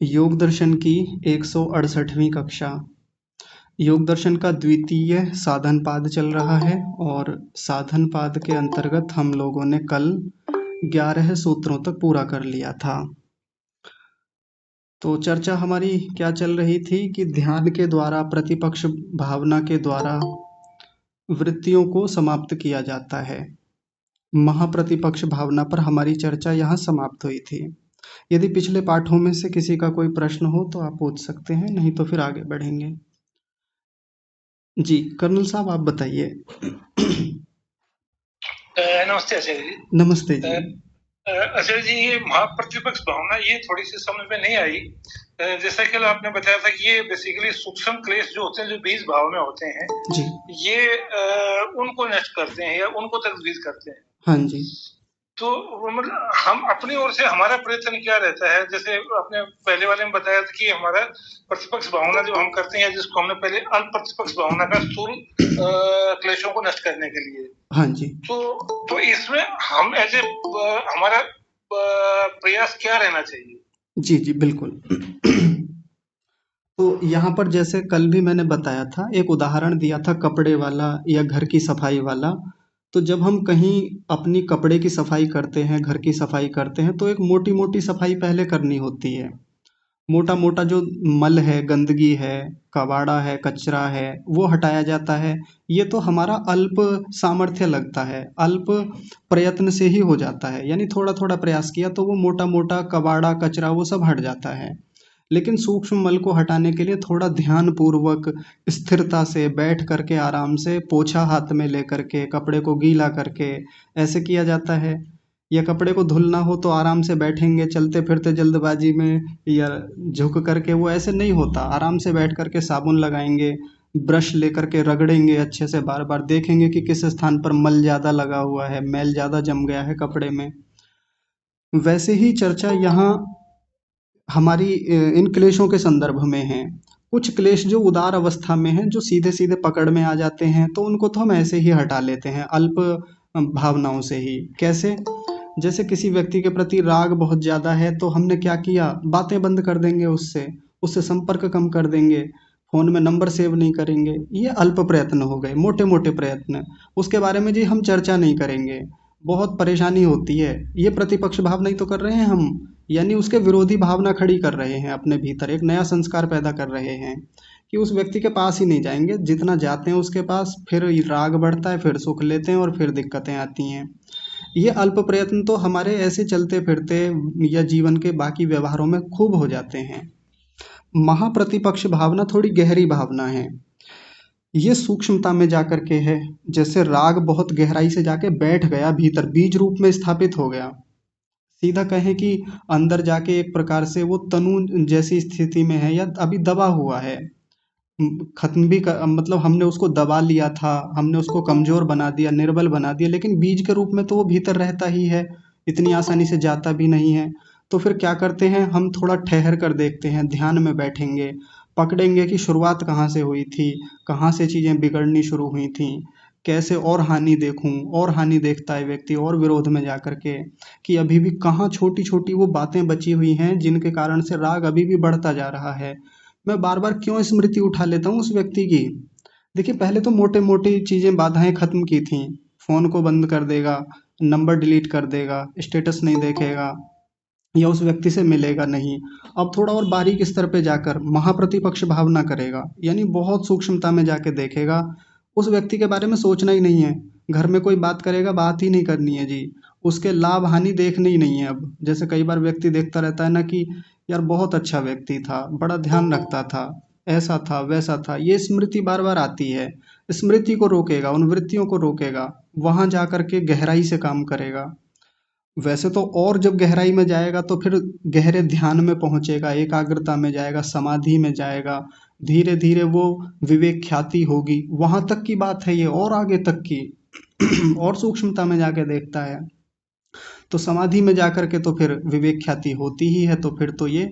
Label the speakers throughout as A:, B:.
A: योग दर्शन की 168वीं कक्षा। योग दर्शन का द्वितीय साधन पाद चल रहा है और साधन पाद के अंतर्गत हम लोगों ने कल 11 सूत्रों तक पूरा कर लिया था। तो चर्चा हमारी क्या चल रही थी कि ध्यान के द्वारा, प्रतिपक्ष भावना के द्वारा वृत्तियों को समाप्त किया जाता है। महाप्रतिपक्ष भावना पर हमारी चर्चा यहाँ समाप्त हुई थी। यदि पिछले पाठों में से किसी का कोई प्रश्न हो तो आप पूछ सकते हैं, नहीं तो फिर आगे बढ़ेंगे। जी कर्नल साहब, आप बताइए।
B: नमस्ते आचार्य जी।
A: नमस्ते जी।
B: आचार्य जी, ये महाप्रतिपक्ष भावना ये थोड़ी सी समझ में नहीं आई। जैसा कि आपने बताया था कि ये बेसिकली सूक्ष्म क्लेश जो होते हैं, जो बीज भाव में होते हैं
A: जी,
B: ये उनको नष्ट करते हैं या उनको तकदीर करते हैं।
A: हाँ जी।
B: तो मतलब हम अपनी ओर से हमारा प्रयत्न क्या रहता है? जैसे आपने पहले वाले में बताया था कि हमारा प्रतिपक्ष भावना जो हम करते हैं, जिसको हमने पहले अल्पप्रतिपक्ष भावना का स्थूल क्लेशों को नष्ट करने के लिए।
A: हाँ जी।
B: तो इसमें हम ऐसे हमारा प्रयास क्या रहना चाहिए?
A: जी जी बिल्कुल। तो यहाँ पर जैसे कल भी मैंने बताया था, एक उदाहरण दिया था कपड़े वाला या घर की सफाई वाला। तो जब हम कहीं अपनी कपड़े की सफाई करते हैं, घर की सफाई करते हैं, तो एक मोटी मोटी सफाई पहले करनी होती है। मोटा मोटा जो मल है, गंदगी है, कबाड़ा है, कचरा है, वो हटाया जाता है। ये तो हमारा अल्प सामर्थ्य लगता है, अल्प प्रयत्न से ही हो जाता है। यानी थोड़ा थोड़ा प्रयास किया तो वो मोटा मोटा कबाड़ा कचरा वो सब हट जाता है। लेकिन सूक्ष्म मल को हटाने के लिए थोड़ा ध्यान पूर्वक, स्थिरता से बैठ करके, आराम से पोछा हाथ में लेकर के, कपड़े को गीला करके ऐसे किया जाता है। या कपड़े को धुलना हो तो आराम से बैठेंगे, चलते फिरते जल्दबाजी में या झुक करके वो ऐसे नहीं होता। आराम से बैठ करके साबुन लगाएंगे, ब्रश लेकर के रगड़ेंगे अच्छे से, बार बार देखेंगे कि किस स्थान पर मल ज़्यादा लगा हुआ है, मैल ज़्यादा जम गया है कपड़े में। वैसे ही चर्चा यहाँ हमारी इन क्लेशों के संदर्भ में है। कुछ क्लेश जो उदार अवस्था में हैं, जो सीधे सीधे पकड़ में आ जाते हैं, तो उनको तो हम ऐसे ही हटा लेते हैं अल्प भावनाओं से ही। कैसे? जैसे किसी व्यक्ति के प्रति राग बहुत ज़्यादा है, तो हमने क्या किया, बातें बंद कर देंगे उससे, उससे संपर्क कम कर देंगे, फ़ोन में नंबर सेव नहीं करेंगे। ये अल्प प्रयत्न हो गए, मोटे मोटे प्रयत्न। उसके बारे में जी हम चर्चा नहीं करेंगे, बहुत परेशानी होती है। ये प्रतिपक्ष भावना ही तो कर रहे हैं हम, यानी उसके विरोधी भावना खड़ी कर रहे हैं अपने भीतर, एक नया संस्कार पैदा कर रहे हैं कि उस व्यक्ति के पास ही नहीं जाएंगे। जितना जाते हैं उसके पास, फिर राग बढ़ता है, फिर सुख लेते हैं और फिर दिक्कतें आती हैं। ये अल्प प्रयत्न तो हमारे ऐसे चलते फिरते या जीवन के बाकी व्यवहारों में खूब हो जाते हैं। महाप्रतिपक्ष भावना थोड़ी गहरी भावना है, ये सूक्ष्मता में जाकर के है। जैसे राग बहुत गहराई से जाके बैठ गया भीतर, बीज रूप में स्थापित हो गया। सीधा कहें कि अंदर जाके एक प्रकार से वो तनु जैसी स्थिति में है, या अभी दबा हुआ है। खत्म भी कर, मतलब हमने उसको दबा लिया था, हमने उसको कमजोर बना दिया, निर्बल बना दिया, लेकिन बीज के रूप में तो वो भीतर रहता ही है, इतनी आसानी से जाता भी नहीं है। तो फिर क्या करते हैं, हम थोड़ा ठहर कर देखते हैं, ध्यान में बैठेंगे, पकड़ेंगे कि शुरुआत कहाँ से हुई थी, कहाँ से चीज़ें बिगड़नी शुरू हुई थी, कैसे और हानि देखूं। और हानि देखता है व्यक्ति और विरोध में जा कर के, कि अभी भी कहाँ छोटी छोटी वो बातें बची हुई हैं जिनके कारण से राग अभी भी बढ़ता जा रहा है। मैं बार बार क्यों स्मृति उठा लेता हूँ उस व्यक्ति की। देखिए, पहले तो मोटे मोटी चीज़ें, बाधाएं खत्म की थी। फ़ोन को बंद कर देगा, नंबर डिलीट कर देगा, स्टेटस नहीं देखेगा, या उस व्यक्ति से मिलेगा नहीं। अब थोड़ा और बारीक स्तर पे जाकर महाप्रतिपक्ष भावना करेगा, यानी बहुत सूक्ष्मता में जाके देखेगा। उस व्यक्ति के बारे में सोचना ही नहीं है, घर में कोई बात करेगा, बात ही नहीं करनी है जी। उसके लाभ हानि देखने ही नहीं है। अब जैसे कई बार व्यक्ति देखता रहता है ना कि यार बहुत अच्छा व्यक्ति था, बड़ा ध्यान रखता था, ऐसा था वैसा था, ये स्मृति बार बार आती है। स्मृति को रोकेगा, उन वृत्तियों को रोकेगा, वहां जा करके गहराई से काम करेगा। वैसे तो और जब गहराई में जाएगा तो फिर गहरे ध्यान में पहुंचेगा, एकाग्रता में जाएगा, समाधि में जाएगा, धीरे धीरे वो विवेक ख्याति होगी। वहां तक की बात है ये, और आगे तक की और सूक्ष्मता में जाके देखता है। तो समाधि में जाकर के तो फिर विवेक ख्याति होती ही है, तो फिर तो ये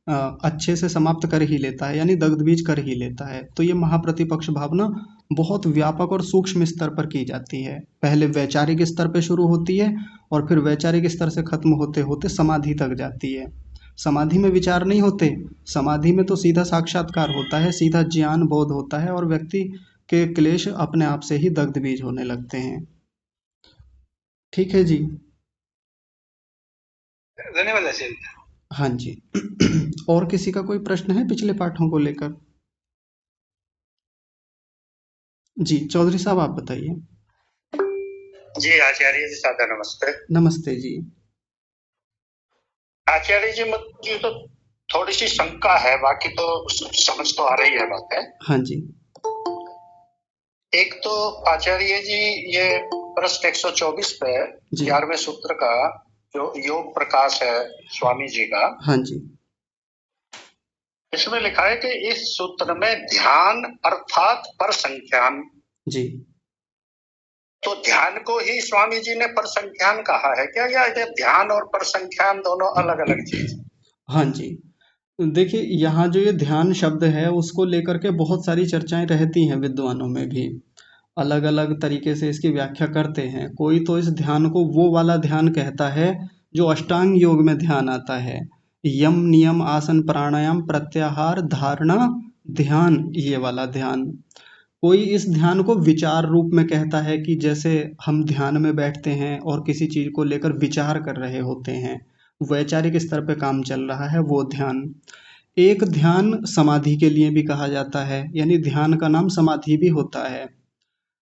A: अच्छे से समाप्त कर ही लेता है, यानी दग्ध बीज कर ही लेता है। तो ये महाप्रतिपक्ष भावना बहुत व्यापक और सूक्ष्म स्तर पर की जाती है। पहले वैचारिक स्तर पे शुरू होती है और फिर वैचारिक स्तर से खत्म होते होते समाधि तक जाती है। समाधि में विचार नहीं होते। समाधि में तो सीधा साक्षात्कार होता है, सीधा ज्ञान बोध होता है और व्यक्ति के क्लेश अपने आप से ही दग्ध बीज होने लगते हैं। ठीक है जी।
B: धन्यवाद आचार्य।
A: हाँ जी। और किसी का कोई प्रश्न है पिछले पाठों को लेकर? जी चौधरी साहब आप बताइए।
C: जी आचार्य जी सादा नमस्ते।
A: नमस्ते जी।
C: आचार्य जी मुझे तो थोड़ी सी शंका है, बाकी तो समझ तो आ रही है बात है।
A: हाँ जी।
C: एक तो आचार्य जी ये पृष्ठ 124 पे
A: जी
C: 11वें सूत्र का जो योग प्रकाश है स्वामी जी का,
A: हाँ जी
C: इसमें लिखा है कि इस सूत्र में ध्यान अर्थात पर संख्यान,
A: जी।
C: तो ध्यान को ही स्वामी जी ने पर संख्यान कहा है क्या, या ये ध्यान और पर संख्यान दोनों अलग अलग चीज?
A: हाँ जी। देखिए यहाँ जो ये ध्यान शब्द है उसको लेकर के बहुत सारी चर्चाएं रहती हैं विद्वानों में भी, अलग अलग तरीके से इसकी व्याख्या करते हैं। कोई तो इस ध्यान को वो वाला ध्यान कहता है जो अष्टांग योग में ध्यान आता है, यम नियम आसन प्राणायाम प्रत्याहार धारणा ध्यान, ये वाला ध्यान। कोई इस ध्यान को विचार रूप में कहता है कि जैसे हम ध्यान में बैठते हैं और किसी चीज को लेकर विचार कर रहे होते हैं, वैचारिक स्तर पे काम चल रहा है, वो ध्यान। एक ध्यान समाधि के लिए भी कहा जाता है, यानी ध्यान का नाम समाधि भी होता है।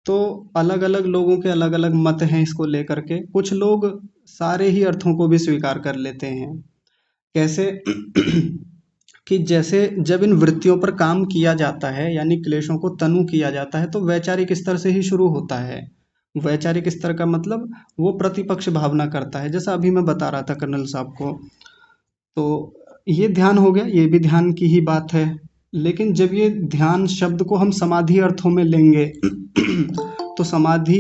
A: तो अलग अलग लोगों के अलग अलग मत हैं इसको लेकर के। कुछ लोग सारे ही अर्थों को भी स्वीकार कर लेते हैं। कैसे? कि जैसे जब इन वृत्तियों पर काम किया जाता है यानी क्लेशों को तनु किया जाता है तो वैचारिक स्तर से ही शुरू होता है। वैचारिक स्तर का मतलब वो प्रतिपक्ष भावना करता है, जैसा अभी मैं बता रहा था कर्नल साहब को। तो ये ध्यान हो गया, ये भी ध्यान की ही बात है। लेकिन जब ये ध्यान शब्द को हम समाधि अर्थों में लेंगे तो समाधि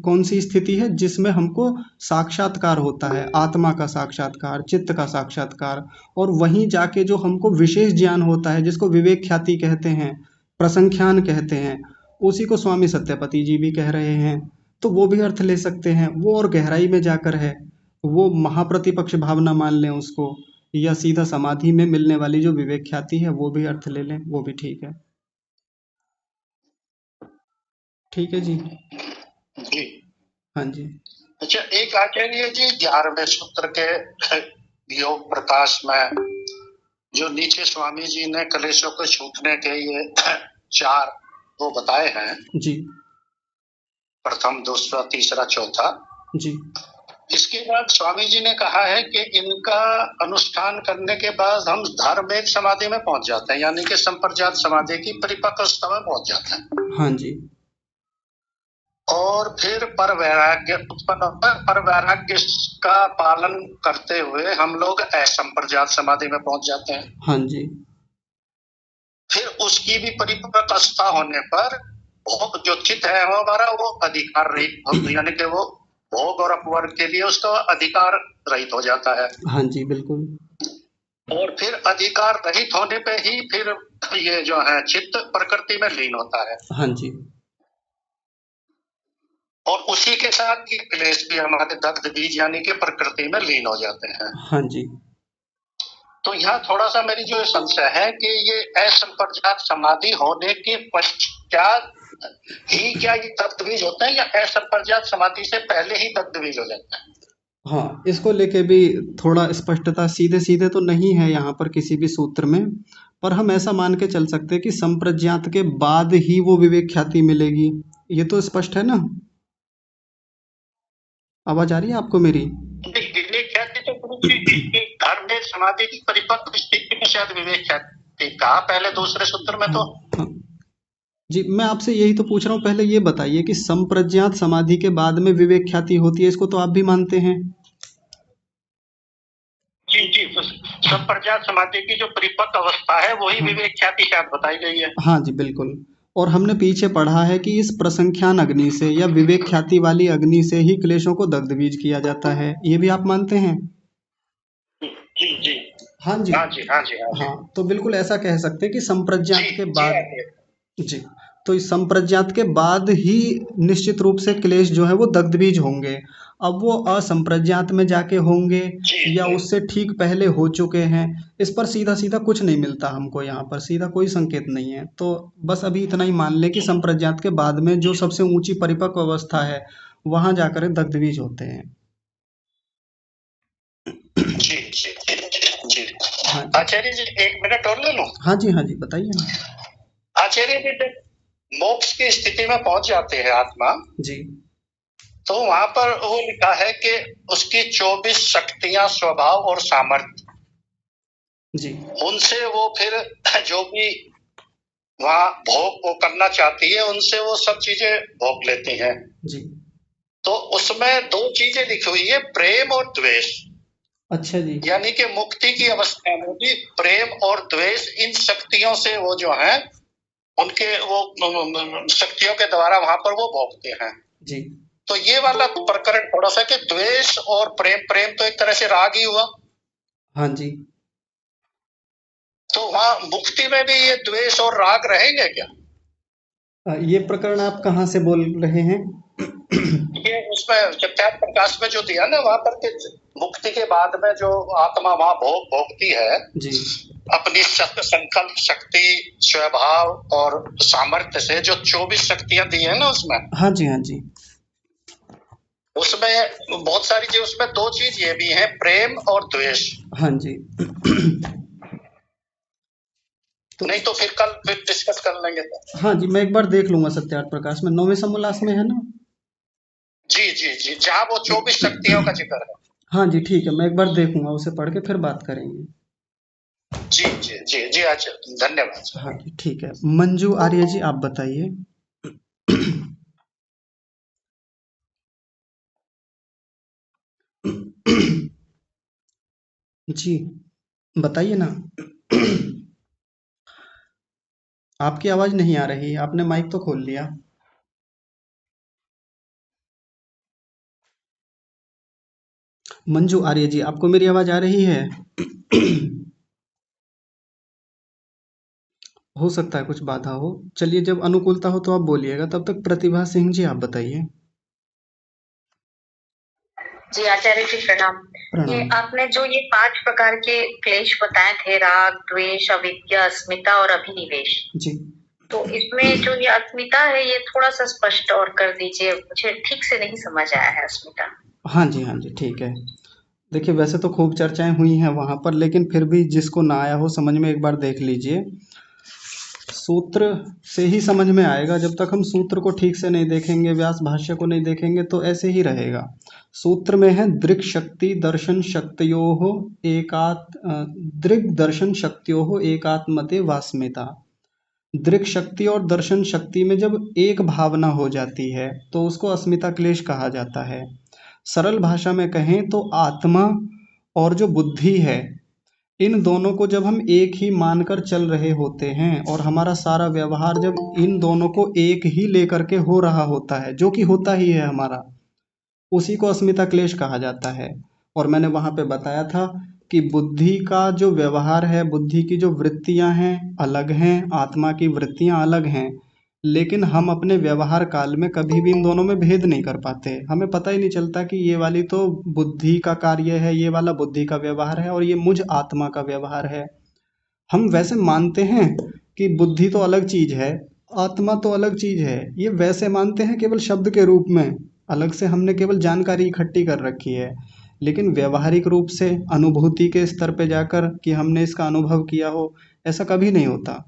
A: कौन सी स्थिति है जिसमें हमको साक्षात्कार होता है, आत्मा का साक्षात्कार, चित्त का साक्षात्कार, और वहीं जाके जो हमको विशेष ज्ञान होता है जिसको विवेक ख्याति कहते हैं, प्रसंख्यान कहते हैं, उसी को स्वामी सत्यपति जी भी कह रहे हैं। तो वो भी अर्थ ले सकते हैं, वो और गहराई में जाकर है, वो महाप्रतिपक्ष भावना मान लें उसको, या सीधा समाधि में मिलने वाली जो विवेक ख्याति है वो भी अर्थ ले लें, वो भी ठीक है। ठीक है जी।
C: जी
A: हाँ जी।
C: अच्छा, एक आचार्य जी 11वें सूत्र के योग प्रकाश में जो नीचे स्वामी जी ने कलेशों को छूटने के ये 4 वो बताए हैं
A: जी
C: प्रथम दूसरा तीसरा चौथा,
A: जी
C: इसके बाद स्वामी जी ने कहा है कि इनका अनुष्ठान करने के बाद हम धर्मेक समाधि में पहुंच जाते हैं, यानी कि संप्रजात समाधि की परिपक्व अवस्था में पहुंच जाते हैं।
A: हाँ जी।
C: और फिर पर वैराग्य उत्पन्न होता है, पर वैराग्य का पालन करते हुए हम लोग असंप्रजात समाधि में पहुंच जाते हैं।
A: हाँ जी।
C: फिर उसकी भी परिपक्व अवस्था होने पर भोग जो चित्त है हमारा वो अधिकार रहित, यानी कि वो भोग और अपवर्ग के लिए उसका अधिकार रहित हो जाता है।
A: हाँ जी बिल्कुल।
C: और फिर अधिकार रहित होने पे ही फिर ये जो है चित्त प्रकृति में लीन होता है।
A: हाँ जी।
C: और उसी के साथ ये क्लेश भी हमारे दग्ध बीज यानी कि प्रकृति में लीन हो जाते हैं।
A: हाँ जी।
C: तो यहाँ थोड़ा सा मेरी जो संशय है कि ये असंप्रजात समाधि होने के पश्चात ही क्या ये दग्ध बीज होते हैं, या असंप्रजात समाधि से पहले ही दग्ध बीज हो जाता है?
A: हाँ, इसको लेके भी थोड़ा स्पष्टता सीधे सीधे तो नहीं है यहाँ पर किसी भी सूत्र में, पर हम ऐसा मान के चल सकते हैं कि संप्रज्ञात के बाद ही वो विवेक ख्याति मिलेगी। ये तो स्पष्ट है ना? आवाज आ रही है आपको मेरी?
C: विवेक ख्याति तो धर्म में समाधि की परिपक्व स्थिति में शायद विवेक ख्याति कहा पहले दूसरे सूत्र में। तो
A: हाँ। जी मैं आपसे यही तो पूछ रहा हूँ, पहले ये बताइए कि संप्रज्ञात समाधि के बाद में विवेक ख्याति होती है, इसको तो आप भी मानते हैं?
C: जी जी, संप्रज्ञात समाधि की जो परिपक्व अवस्था है वही विवेक ख्याति शायद बताई गई है।
A: हाँ जी बिल्कुल। और हमने पीछे पढ़ा है कि इस प्रसंख्यान अग्नि से या विवेक ख्याति वाली अग्नि से ही क्लेशों को दग्ध बीज किया जाता है, ये भी आप मानते हैं?
C: जी जी
A: हाँ जी।
C: हाँ जी हाँ जी
A: हाँ तो बिल्कुल ऐसा कह सकते हैं कि संप्रज्ञात के बाद जी, तो इस संप्रज्ञात के बाद ही निश्चित रूप से क्लेश जो है वो दग्ध बीज होंगे। अब वो असंप्रज्ञात में जाके होंगे
C: जी
A: या
C: जी
A: उससे ठीक पहले हो चुके हैं, इस पर सीधा सीधा कुछ नहीं मिलता हमको, यहाँ पर सीधा कोई संकेत नहीं है। तो बस अभी इतना ही मान ले कि संप्रज्ञात के बाद में जो सबसे ऊंची परिपक्व अवस्था है वहां जाकर दग्धबीज होते हैं।
C: जी जी जी जी जी।
A: हाँ जी।
C: आचार्य जी 1 मिनट और ले लूं?
A: हाँ जी बताइए ना।
C: आचार्य जी जब मोक्ष की स्थिति में पहुंच जाते हैं आत्मा,
A: जी
C: तो वहां पर वो लिखा है कि उसकी 24 शक्तियां, स्वभाव और सामर्थ्य,
A: जी
C: उनसे वो फिर जो भी वहां भोग वो करना चाहती है उनसे वो सब चीजें भोग लेती हैं।
A: जी।
C: तो उसमें 2 चीजें लिखी हुई है, प्रेम और द्वेष।
A: अच्छा जी।
C: यानी कि मुक्ति की अवस्था में भी प्रेम और द्वेष, इन शक्तियों से वो जो है उनके वो शक्तियों के द्वारा वहां पर वो भोगते हैं।
A: जी
C: तो ये वाला प्रकरण थोड़ा सा कि द्वेष और प्रेम, प्रेम तो एक तरह से राग ही हुआ,
A: हाँ जी।
C: तो वहां मुक्ति में भी ये द्वेष और राग रहेंगे क्या?
A: ये प्रकरण आप कहाँ से बोल रहे हैं?
C: ये उसमें सत्यार्थ प्रकाश में जो दिया ना, वहां पर कि मुक्ति के बाद में जो आत्मा वहां भोगती है
A: जी
C: अपनी संकल्प शक्ति, स्वभाव और सामर्थ्य से, जो 24 शक्तियां दी है ना उसमें,
A: हाँ जी। हाँ जी।
C: उसमें बहुत सारी चीज, उसमें 2 चीज ये भी है, प्रेम और द्वेष।
A: हाँ जी। तो
C: नहीं तो फिर डिस्कस कर लेंगे तो।
A: हाँ जी, मैं एक बार देख लूंगा सत्यार्थ प्रकाश में, 9वें समोल्लास में है ना?
C: जी जी जी, जहाँ वो 24 शक्तियों का जिक्र है।
A: हाँ जी ठीक है, मैं एक बार देखूंगा, उसे पढ़ के फिर बात करेंगे।
C: जी जी जी जी, अच्छा धन्यवाद।
A: हाँ जी ठीक है। मंजू आर्य जी आप बताइए। जी बताइए ना। आपकी आवाज नहीं आ रही, आपने माइक तो खोल लिया। मंजू आर्य जी आपको मेरी आवाज आ रही है? हो सकता है कुछ बाधा हो। चलिए जब अनुकूलता हो तो आप बोलिएगा, तब तक प्रतिभा सिंह जी आप बताइए।
D: जी आचार्य जी प्रणाम। ये
A: प्रणाम।
D: आपने जो ये 5 प्रकार के क्लेश बताए थे, राग, द्वेष, अविद्या, अस्मिता और अभिनिवेश,
A: जी
D: तो इसमें जो ये अस्मिता है ये थोड़ा सा स्पष्ट और कर दीजिए, मुझे ठीक से नहीं समझ आया है अस्मिता।
A: हाँ जी ठीक है। देखिए वैसे तो खूब चर्चाएं हुई हैं वहाँ पर, लेकिन फिर भी जिसको ना आया हो समझ में, एक बार देख लीजिए। सूत्र से ही समझ में आएगा, जब तक हम सूत्र को ठीक से नहीं देखेंगे, व्यास भाष्य को नहीं देखेंगे तो ऐसे ही रहेगा। सूत्र में है दृक् शक्ति दर्शन शक्तयोः दृक् दर्शन शक्तयोः एकात्मते वास्मिता। दृक् शक्ति और दर्शन शक्ति में जब एक भावना हो जाती है तो उसको अस्मिता क्लेश कहा जाता है। सरल भाषा में कहें तो आत्मा और जो बुद्धि है, इन दोनों को जब हम एक ही मानकर चल रहे होते हैं और हमारा सारा व्यवहार जब इन दोनों को एक ही लेकर के हो रहा होता है, जो कि होता ही है हमारा, उसी को अस्मिता क्लेश कहा जाता है। और मैंने वहाँ पे बताया था कि बुद्धि का जो व्यवहार है, बुद्धि की जो वृत्तियाँ हैं अलग हैं, आत्मा की वृत्तियाँ अलग हैं, लेकिन हम अपने व्यवहार काल में कभी भी इन दोनों में भेद नहीं कर पाते। हमें पता ही नहीं चलता कि ये वाली तो बुद्धि का कार्य है, ये वाला बुद्धि का व्यवहार है और ये मुझ आत्मा का व्यवहार है। हम वैसे मानते हैं कि बुद्धि तो अलग चीज है, आत्मा तो अलग चीज है, ये वैसे मानते हैं केवल शब्द के रूप में, अलग से हमने केवल जानकारी इकट्ठी कर रखी है। लेकिन व्यवहारिक रूप से अनुभूति के स्तर पे जाकर कि हमने इसका अनुभव किया हो, ऐसा कभी नहीं होता।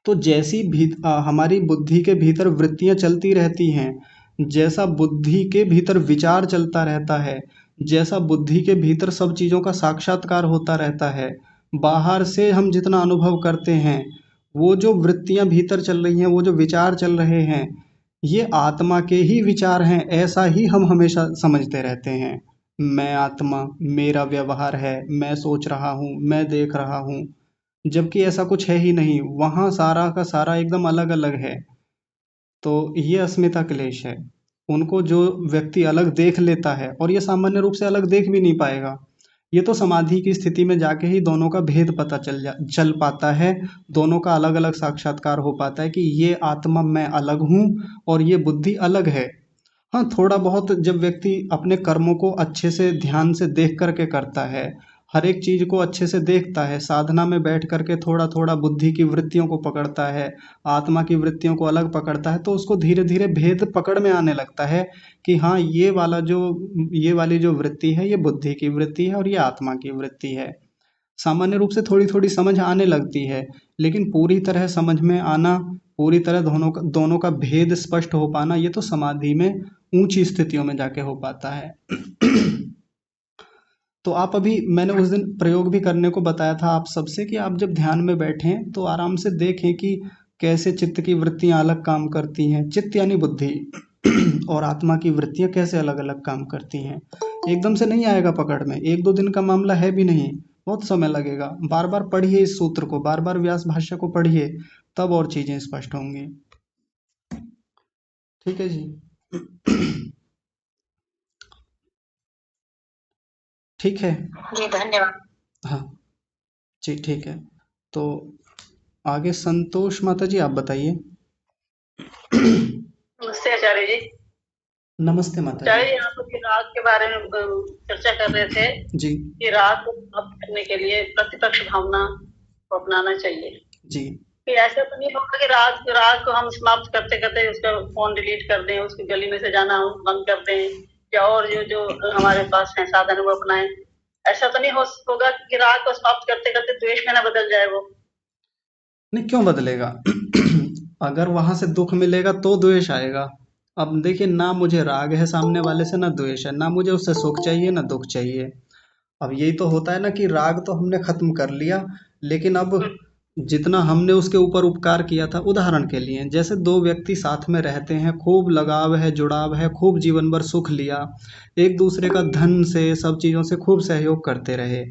A: तो जैसी भी हमारी बुद्धि के भीतर वृत्तियां चलती रहती हैं, जैसा बुद्धि के भीतर विचार चलता रहता है, जैसा बुद्धि के भीतर सब चीज़ों का साक्षात्कार होता रहता है, बाहर से हम जितना अनुभव करते हैं, वो जो वृत्तियां भीतर चल रही हैं, वो जो विचार चल रहे हैं, ये आत्मा के ही विचार हैं, ऐसा ही हम हमेशा समझते रहते हैं। मैं आत्मा, मेरा व्यवहार है, मैं सोच रहा हूँ, मैं देख रहा हूँ, जबकि ऐसा कुछ है ही नहीं, वहाँ सारा का सारा एकदम अलग अलग है। तो ये अस्मिता क्लेश है। उनको जो व्यक्ति अलग देख लेता है, और ये सामान्य रूप से अलग देख भी नहीं पाएगा, ये तो समाधि की स्थिति में जाके ही दोनों का भेद पता चल पाता है, दोनों का अलग अलग साक्षात्कार हो पाता है कि ये आत्मा मैं अलग हूँ और ये बुद्धि अलग है। हाँ, थोड़ा बहुत जब व्यक्ति अपने कर्मों को अच्छे से ध्यान से देख करके करता है, हर एक चीज को अच्छे से देखता है, साधना में बैठ करके थोड़ा थोड़ा बुद्धि की वृत्तियों को पकड़ता है, आत्मा की वृत्तियों को अलग पकड़ता है, तो उसको धीरे धीरे भेद पकड़ में आने लगता है कि हाँ, ये वाली जो वृत्ति है ये बुद्धि की वृत्ति है और ये आत्मा की वृत्ति है। सामान्य रूप से थोड़ी थोड़ी समझ आने लगती है, लेकिन पूरी तरह समझ में आना, पूरी तरह दोनों का भेद स्पष्ट हो पाना, ये तो समाधि में ऊंची स्थितियों में जाके हो पाता है। तो आप अभी, मैंने उस दिन प्रयोग भी करने को बताया था आप सबसे कि आप जब ध्यान में बैठें तो आराम से देखें कि कैसे चित्त की वृत्तियां अलग काम करती हैं, चित्त यानी बुद्धि और आत्मा की वृत्तियां कैसे अलग अलग काम करती हैं। एकदम से नहीं आएगा पकड़ में, एक दो दिन का मामला है भी नहीं, बहुत समय लगेगा। बार बार पढ़िए इस सूत्र को, बार बार व्यास भाष्य को पढ़िए, तब और चीजें स्पष्ट होंगी। ठीक है जी। ठीक है।
D: जी धन्यवाद।
A: हाँ जी, ठीक है। तो आगे संतोष माता जी, आप बताइए।
E: नमस्ते आचार्य जी।
A: नमस्ते माता
E: आचार्य
A: जी।
E: जी, आप अभी राग के बारे में चर्चा कर रहे थे
A: जी
E: कि राग को समाप्त करने के लिए प्रतिपक्ष भावना को अपनाना चाहिए।
A: जी।
E: कि ऐसा तो नहीं होगा कि राग राग को हम समाप्त करते करते उसका फोन डिलीट कर दें, उसकी गली में से जाना बंद कर दें, या और जो जो हमारे पास है साधन वो अपनाएं। ऐसा तो नहीं होगा कि राग को समाप्त करते करते द्वेष में ना बदल जाए वो।
A: नहीं, क्यों बदलेगा? अगर वहां से दुख मिलेगा तो द्वेष आएगा। अब देखिए, ना मुझे राग है सामने वाले से, ना द्वेष है, ना मुझे उससे सुख चाहिए ना दुख चाहिए। अब यही तो होता है ना कि राग तो हमने खत्म कर लिया, लेकिन अब जितना हमने उसके ऊपर उपकार किया था, उदाहरण के लिए जैसे दो व्यक्ति साथ में रहते हैं, खूब लगाव है, जुड़ाव है, खूब जीवन भर सुख लिया, एक दूसरे का धन से सब चीजों से खूब सहयोग करते रहे।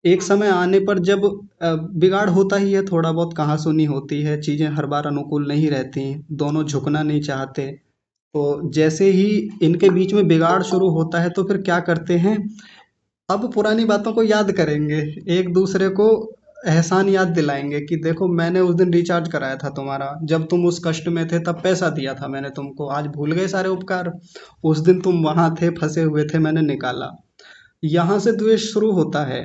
A: एक समय आने पर जब बिगाड़ होता ही है, थोड़ा बहुत कहासुनी होती है, चीजें हर बार अनुकूल नहीं रहती, दोनों झुकना नहीं चाहते, तो जैसे ही इनके बीच में बिगाड़ शुरू होता है तो फिर क्या करते हैं, अब पुरानी बातों को याद करेंगे, एक दूसरे को एहसान याद दिलाएंगे कि देखो मैंने उस दिन रिचार्ज कराया था तुम्हारा, जब तुम उस कष्ट में थे तब पैसा दिया था मैंने तुमको, आज भूल गए सारे उपकार? उस दिन तुम वहां थे, फंसे हुए थे, मैंने निकाला। यहाँ से द्वेष शुरू होता है।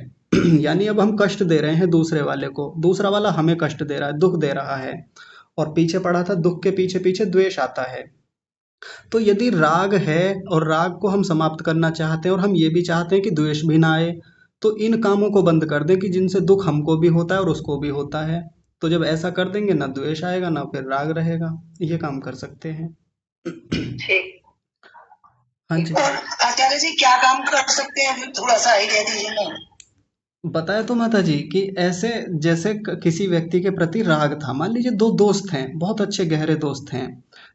A: यानी अब हम कष्ट दे रहे हैं दूसरे वाले को, दूसरा वाला हमें कष्ट दे रहा है, दुख दे रहा है, और पीछे पड़ा था दुख के पीछे पीछे द्वेष आता है। तो यदि राग है और राग को हम समाप्त करना चाहते हैं और हम ये भी चाहते हैं कि द्वेष भी ना आए, तो इन कामों को बंद कर दें कि जिनसे दुख हमको भी होता है और उसको भी होता है। तो जब ऐसा कर देंगे, ना द्वेष आएगा ना फिर राग रहेगा। ये काम कर सकते हैं।
E: ठीक।
A: हाँ जी।
F: और आचार्य जी क्या काम कर सकते हैं, फिर थोड़ा सा आइडिया दीजिए ना।
A: बताया तो माता जी कि ऐसे जैसे किसी व्यक्ति के प्रति राग था, मान लीजिए दो दोस्त हैं, बहुत अच्छे गहरे दोस्त हैं,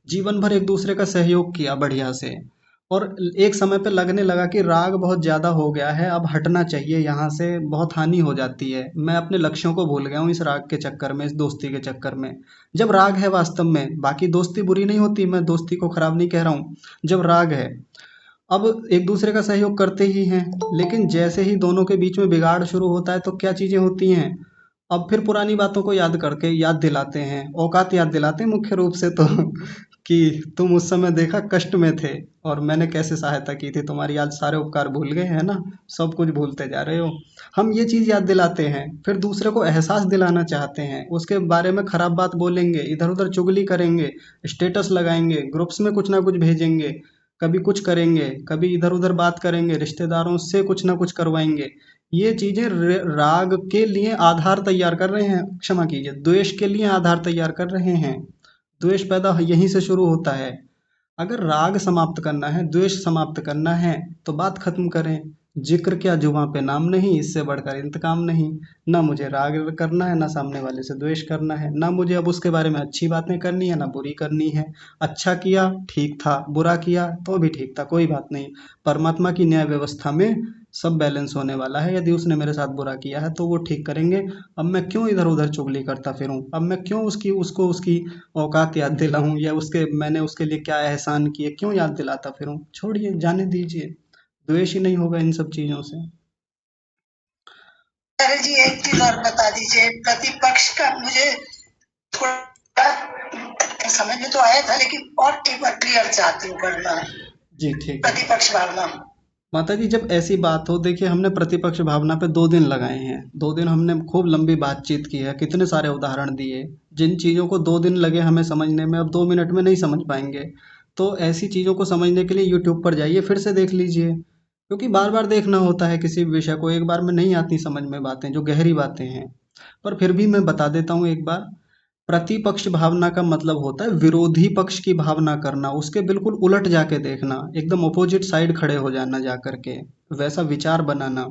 A: जीवन भर एक दूसरे का सहयोग किया बढ़िया से, और एक समय पे लगने लगा कि राग बहुत ज्यादा हो गया है, अब हटना चाहिए यहाँ से, बहुत हानि हो जाती है, मैं अपने लक्ष्यों को भूल गया हूँ इस राग के चक्कर में, इस दोस्ती के चक्कर में। जब राग है वास्तव में, बाकी दोस्ती बुरी नहीं होती, मैं दोस्ती को खराब नहीं कह रहा हूँ, जब राग है, अब एक दूसरे का सहयोग करते ही हैं, लेकिन जैसे ही दोनों के बीच में बिगाड़ शुरू होता है तो क्या चीजें होती हैं, अब फिर पुरानी बातों को याद करके याद दिलाते हैं, औकात याद दिलाते हैं मुख्य रूप से तो कि तुम उस समय देखा कष्ट में थे और मैंने कैसे सहायता की थी तुम्हारी, आज सारे उपकार भूल गए हैं ना, सब कुछ भूलते जा रहे हो। हम ये चीज याद दिलाते हैं, फिर दूसरे को एहसास दिलाना चाहते हैं, उसके बारे में खराब बात बोलेंगे, इधर उधर चुगली करेंगे, स्टेटस लगाएंगे, ग्रुप्स में कुछ ना कुछ भेजेंगे, कभी कुछ करेंगे, कभी इधर उधर बात करेंगे, रिश्तेदारों से कुछ ना कुछ करवाएंगे। ये चीजें राग के लिए आधार तैयार कर रहे हैं, क्षमा कीजिए, द्वेष के लिए आधार तैयार कर रहे हैं। द्वेष पैदा यहीं से शुरू होता है। अगर राग समाप्त करना है, द्वेष समाप्त करना है, तो बात खत्म करें, जिक्र क्या जुबां पे नाम नहीं, इससे बढ़कर इंतकाम नहीं। ना मुझे राग करना है, ना सामने वाले से द्वेष करना है, ना मुझे अब उसके बारे में अच्छी बातें करनी है ना बुरी करनी है। अच्छा किया ठीक था, बुरा किया तो भी ठीक था, कोई बात नहीं। परमात्मा की न्याय व्यवस्था में सब बैलेंस होने वाला है, यदि उसने मेरे साथ बुरा किया है तो वो ठीक करेंगे। अब मैं क्यों इधर उधर चुगली करता फिरूं, अब मैं क्यों उसकी औकात याद दिलाऊं, या मैंने उसके लिए क्या एहसान किए क्यों याद दिलाता फिरूं, छोड़िए, जाने दीजिए, द्वेष ही नहीं होगा इन सब चीजों से।
F: अरे जी एक चीज और बता दीजिए, प्रतिपक्ष का मुझे थोड़ा समझ में तो आया था, लेकिन और एक बार क्लियर चाहती हूँ करना।
A: जी ठीक है
F: प्रतिपक्ष भावना।
A: माता जी, जब ऐसी बात हो, देखिए हमने प्रतिपक्ष भावना पे 2 दिन लगाए हैं। 2 दिन हमने खूब लंबी बातचीत की है, कितने सारे उदाहरण दिए। जिन चीज़ों को 2 दिन लगे हमें समझने में, अब 2 मिनट में नहीं समझ पाएंगे। तो ऐसी चीज़ों को समझने के लिए यूट्यूब पर जाइए, फिर से देख लीजिए, क्योंकि बार बार देखना होता है किसी भी विषय को। एक बार में नहीं आती समझ में बातें, जो गहरी बातें हैं। पर फिर भी मैं बता देता हूँ एक बार। प्रतिपक्ष भावना का मतलब होता है विरोधी पक्ष की भावना करना, उसके बिल्कुल उलट जाके देखना, एकदम अपोजिट साइड खड़े हो जाना जा करके, वैसा विचार बनाना।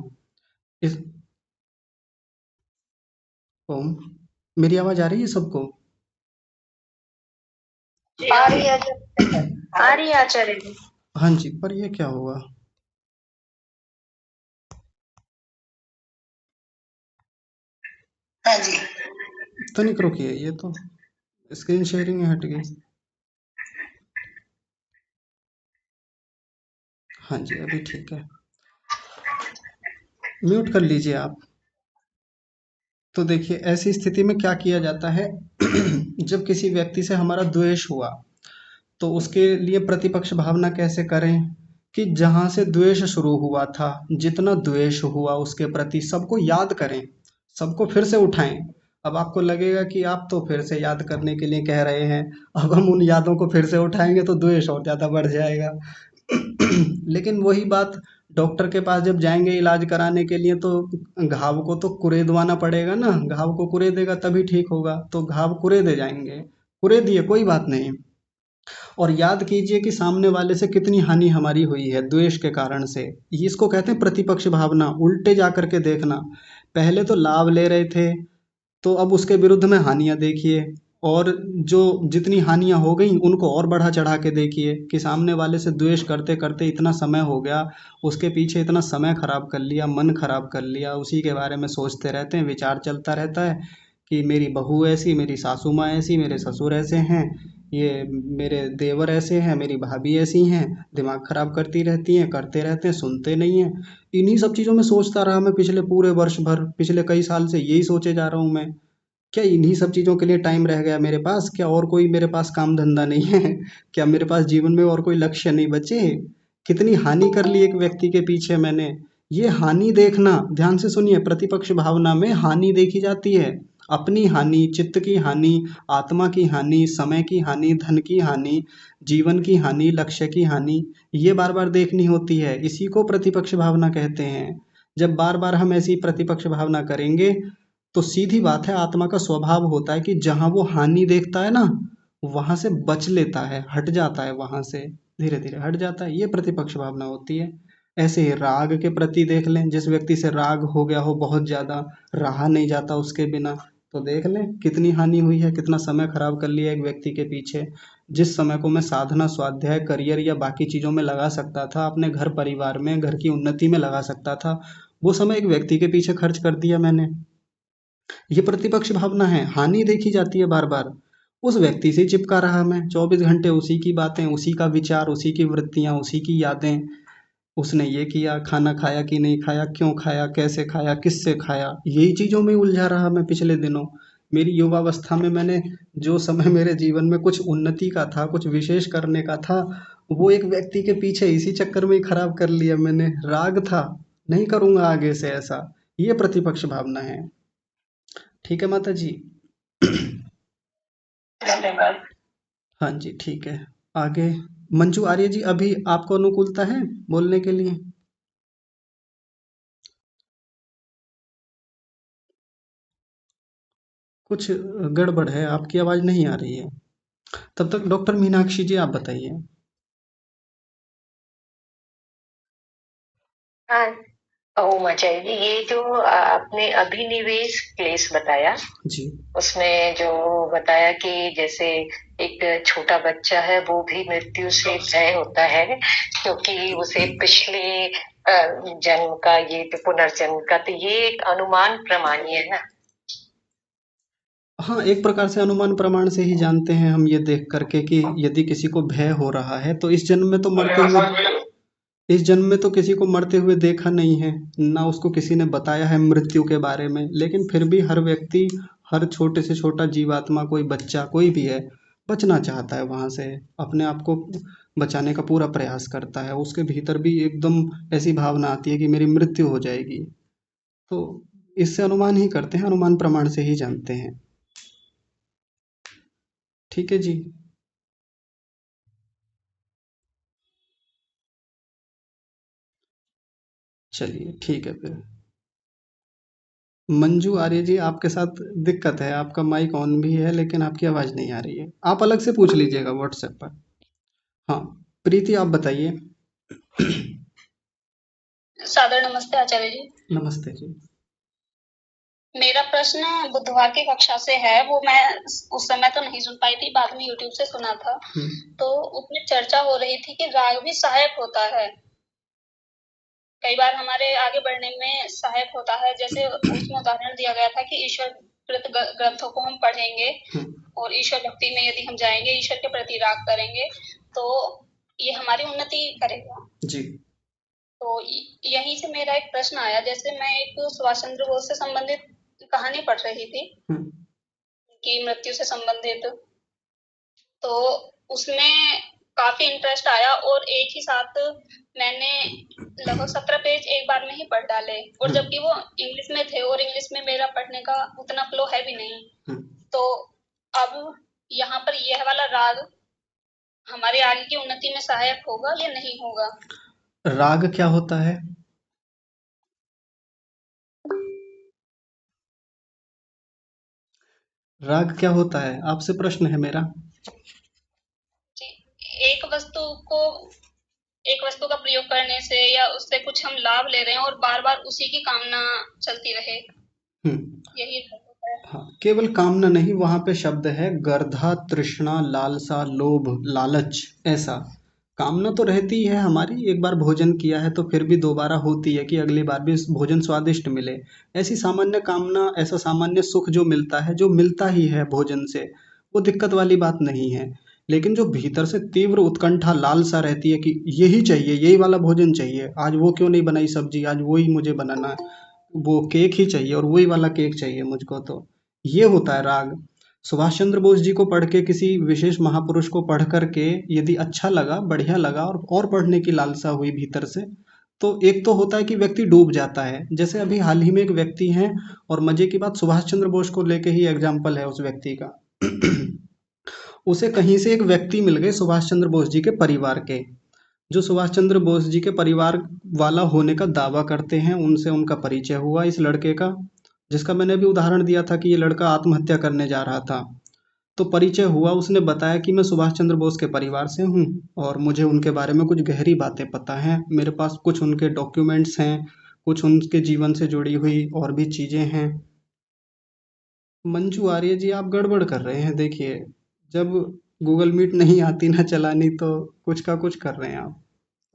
A: इस ओम, मेरी आवाज आ रही है सबको?
D: आ रही है आ रही है आचार्य जी।
A: हाँ जी, पर ये क्या हुआ?
F: हाँ जी।
A: तनिक रुकिए, ये तो स्क्रीन शेयरिंग हट गई। हाँ जी, अभी ठीक है। म्यूट कर लीजिए आप। तो देखिए, ऐसी स्थिति में क्या किया जाता है जब किसी व्यक्ति से हमारा द्वेष हुआ, तो उसके लिए प्रतिपक्ष भावना कैसे करें कि जहाँ से द्वेष शुरू हुआ था, जितना द्वेष हुआ उसके प्रति, सबको याद करें, सबको फिर से उठाएं। अब आपको लगेगा कि आप तो फिर से याद करने के लिए कह रहे हैं, अब हम उन यादों को फिर से उठाएंगे तो द्वेष और ज़्यादा बढ़ जाएगा। लेकिन वही बात, डॉक्टर के पास जब जाएंगे इलाज कराने के लिए, तो घाव को तो कुरेदवाना पड़ेगा ना, घाव को कुरेदेगा तभी ठीक होगा। तो घाव कुरेदे जाएंगे, कुरेदिए, कोई बात नहीं। और याद कीजिए कि सामने वाले से कितनी हानि हमारी हुई है द्वेष के कारण से। इसको कहते हैं प्रतिपक्ष भावना, उल्टे जा करके देखना। पहले तो लाभ ले रहे थे, तो अब उसके विरुद्ध में हानियां देखिए, और जो जितनी हानियां हो गई उनको और बढ़ा चढ़ा के देखिए कि सामने वाले से द्वेष करते करते इतना समय हो गया, उसके पीछे इतना समय खराब कर लिया, मन खराब कर लिया, उसी के बारे में सोचते रहते हैं, विचार चलता रहता है कि मेरी बहू ऐसी, मेरी सासू माँ ऐसी, मेरे ससुर ऐसे हैं, ये मेरे देवर ऐसे हैं, मेरी भाभी ऐसी हैं, दिमाग खराब करती रहती हैं, करते रहते हैं, सुनते नहीं हैं। इन्हीं सब चीज़ों में सोचता रहा मैं पिछले पूरे वर्ष भर, पिछले कई साल से यही सोचे जा रहा हूँ मैं। क्या इन्हीं सब चीज़ों के लिए टाइम रह गया मेरे पास? क्या और कोई मेरे पास काम धंधा नहीं है? क्या मेरे पास जीवन में और कोई लक्ष्य नहीं बचे? कितनी हानि कर ली एक व्यक्ति के पीछे मैंने। ये हानि देखना, ध्यान से सुनिए, प्रतिपक्ष भावना में हानि देखी जाती है। अपनी हानि, चित्त की हानि, आत्मा की हानि, समय की हानि, धन की हानि, जीवन की हानि, लक्ष्य की हानि, ये बार बार देखनी होती है। इसी को प्रतिपक्ष भावना कहते हैं। जब बार बार हम ऐसी प्रतिपक्ष भावना करेंगे, तो सीधी बात है, आत्मा का स्वभाव होता है कि जहाँ वो हानि देखता है ना, वहां से बच लेता है, हट जाता है, वहां से धीरे धीरे हट जाता है। ये प्रतिपक्ष भावना होती है। ऐसे ही राग के प्रति देख लें, जिस व्यक्ति से राग हो गया हो बहुत ज्यादा, रहा नहीं जाता उसके बिना, तो देख लें कितनी हानि हुई है, कितना समय खराब कर लिया एक व्यक्ति के पीछे। जिस समय को मैं साधना, स्वाध्याय, करियर या बाकी चीजों में लगा सकता था, अपने घर परिवार में, घर की उन्नति में लगा सकता था, वो समय एक व्यक्ति के पीछे खर्च कर दिया मैंने। ये प्रतिपक्ष भावना है, हानि देखी जाती है बार बार। उस व्यक्ति से चिपका रहा मैं 24 घंटे, उसी की बातें, उसी का विचार, उसी की वृत्तियां, उसी की यादें। उसने ये किया, खाना खाया कि नहीं खाया, क्यों खाया, कैसे खाया, किससे खाया, यही चीजों में उलझा रहा मैं पिछले दिनों। मेरी युवावस्था में मैंने जो समय मेरे जीवन में कुछ उन्नति का था, कुछ विशेष करने का था, वो एक व्यक्ति के पीछे इसी चक्कर में ही खराब कर लिया मैंने। राग था, नहीं करूंगा आगे से ऐसा। ये प्रतिपक्ष भावना है। ठीक है माता जी?
F: धन्यवाद।
A: हाँ जी, ठीक है। आगे मंजू आर्य जी, अभी आपको अनुकूलता है बोलने के लिए? कुछ गड़बड़ है, आपकी आवाज नहीं आ रही है। तब तक डॉक्टर मीनाक्षी जी आप बताइए।
G: हाँ। ओम आचार्य जी, ये जो आपने अभिनिवेश क्लेश बताया,
A: जी
G: उसमें जो बताया कि जैसे एक छोटा बच्चा है, वो भी मृत्यु से भय होता है क्योंकि उसे पिछले जन्म का, ये पुनर्जन्म का, तो ये एक अनुमान प्रमाणीय है ना?
A: हाँ, एक प्रकार से अनुमान प्रमाण से ही जानते हैं हम ये देख करके कि यदि किसी को भय हो रहा है तो इस जन्म में तो मरते हुए, इस जन्म में तो किसी को मरते हुए देखा नहीं है, ना उसको किसी ने बताया है मृत्यु के बारे में। लेकिन फिर भी हर व्यक्ति, हर छोटे से छोटा जीवात्मा, कोई बच्चा, कोई भी है, बचना चाहता है वहाँ से, अपने आप को बचाने का पूरा प्रयास करता है, उसके भीतर भी एकदम ऐसी भावना आती है कि मेरी मृत्यु हो जाएगी। तो इससे अनुमान ही करते हैं, अनुमान प्रमाण से ही जानते हैं। ठीक है जी। चलिए ठीक है फिर। मंजू आर्य जी, आपके साथ दिक्कत है, आपका माइक ऑन भी है लेकिन आपकी आवाज़ नहीं आ रही है, आप अलग से पूछ लीजिएगा व्हाट्सएप पर। हाँ, प्रीति आप बताइए।
H: सादर नमस्ते आचार्य जी।
A: नमस्ते जी।
H: मेरा प्रश्न बुधवार की कक्षा से है, वो मैं उस समय तो नहीं सुन पाई थी, बाद में यूट्यूब से सुना था। तो उसमें चर्चा हो रही थी कि राग भी सहायक होता है, कई बार हमारे आगे बढ़ने में सहायक होता है। जैसे उसमें उदाहरण दिया गया था कि ईश्वर कृत ग्रंथों को हम पढ़ेंगे और ईश्वर भक्ति में यदि हम जाएंगे, ईश्वर के प्रति राग करेंगे, तो ये हमारी उन्नति करेगा
A: जी।
H: तो यहीं से मेरा एक प्रश्न आया। जैसे मैं एक सुभाष चंद्र बोस से संबंधित कहानी पढ़ रही थी कि मृत्यु से संबंधित, तो उसमें काफी इंटरेस्ट आया और एक ही साथ मैंने लगभग 17 पेज एक बार में ही पढ़ डाले, और जबकि वो इंग्लिश में थे और इंग्लिश में मेरा पढ़ने का उतना फ्लो है भी नहीं। तो अब यहाँ पर यह वाला राग हमारे आगे की उन्नति में सहायक होगा या नहीं होगा?
A: राग क्या होता है? राग क्या होता है, आपसे प्रश्न है मेरा।
H: एक वस्तु का प्रयोग करने से या उससे कुछ हम लाभ ले रहे हैं और बार बार उसी की कामना चलती रहे, यही है।
A: हाँ, केवल कामना नहीं, वहां पे शब्द है गर्धा, तृष्णा, लालसा, लोभ, लालच। ऐसा कामना तो रहती है हमारी, एक बार भोजन किया है तो फिर भी दोबारा होती है कि अगली बार भी भोजन स्वादिष्ट मिले। ऐसी सामान्य कामना, ऐसा सामान्य सुख जो मिलता है, जो मिलता ही है भोजन से, वो दिक्कत वाली बात नहीं है। लेकिन जो भीतर से तीव्र उत्कंठा, लालसा रहती है कि यही चाहिए, यही वाला भोजन चाहिए, आज वो क्यों नहीं बनाई सब्जी, आज वही मुझे बनाना है, वो केक ही चाहिए और वही वाला केक चाहिए मुझको, तो ये होता है राग। सुभाष चंद्र बोस जी को पढ़ के, किसी विशेष महापुरुष को पढ़ करके यदि अच्छा लगा, बढ़िया लगा और पढ़ने की लालसा हुई भीतर से, तो एक तो होता है कि व्यक्ति डूब जाता है। जैसे अभी हाल ही में एक व्यक्ति हैं, और मजे की बात सुभाष चंद्र बोस को लेके ही एग्जाम्पल है उस व्यक्ति का। उसे कहीं से एक व्यक्ति मिल गए सुभाष चंद्र बोस जी के परिवार के, जो सुभाष चंद्र बोस जी के परिवार वाला होने का दावा करते हैं। उनसे उनका परिचय हुआ इस लड़के का, जिसका मैंने अभी उदाहरण दिया था कि ये लड़का आत्महत्या करने जा रहा था। तो परिचय हुआ, उसने बताया कि मैं सुभाष चंद्र बोस के परिवार से हूँ और मुझे उनके बारे में कुछ गहरी बातें पता हैं, मेरे पास कुछ उनके डॉक्यूमेंट्स हैं, कुछ उनके जीवन से जुड़ी हुई और भी चीज़ें हैं। मंजू आर्य जी, आप गड़बड़ कर रहे हैं। देखिए, जब गूगल मीट नहीं आती ना चलानी, तो कुछ का कुछ कर रहे हैं आप।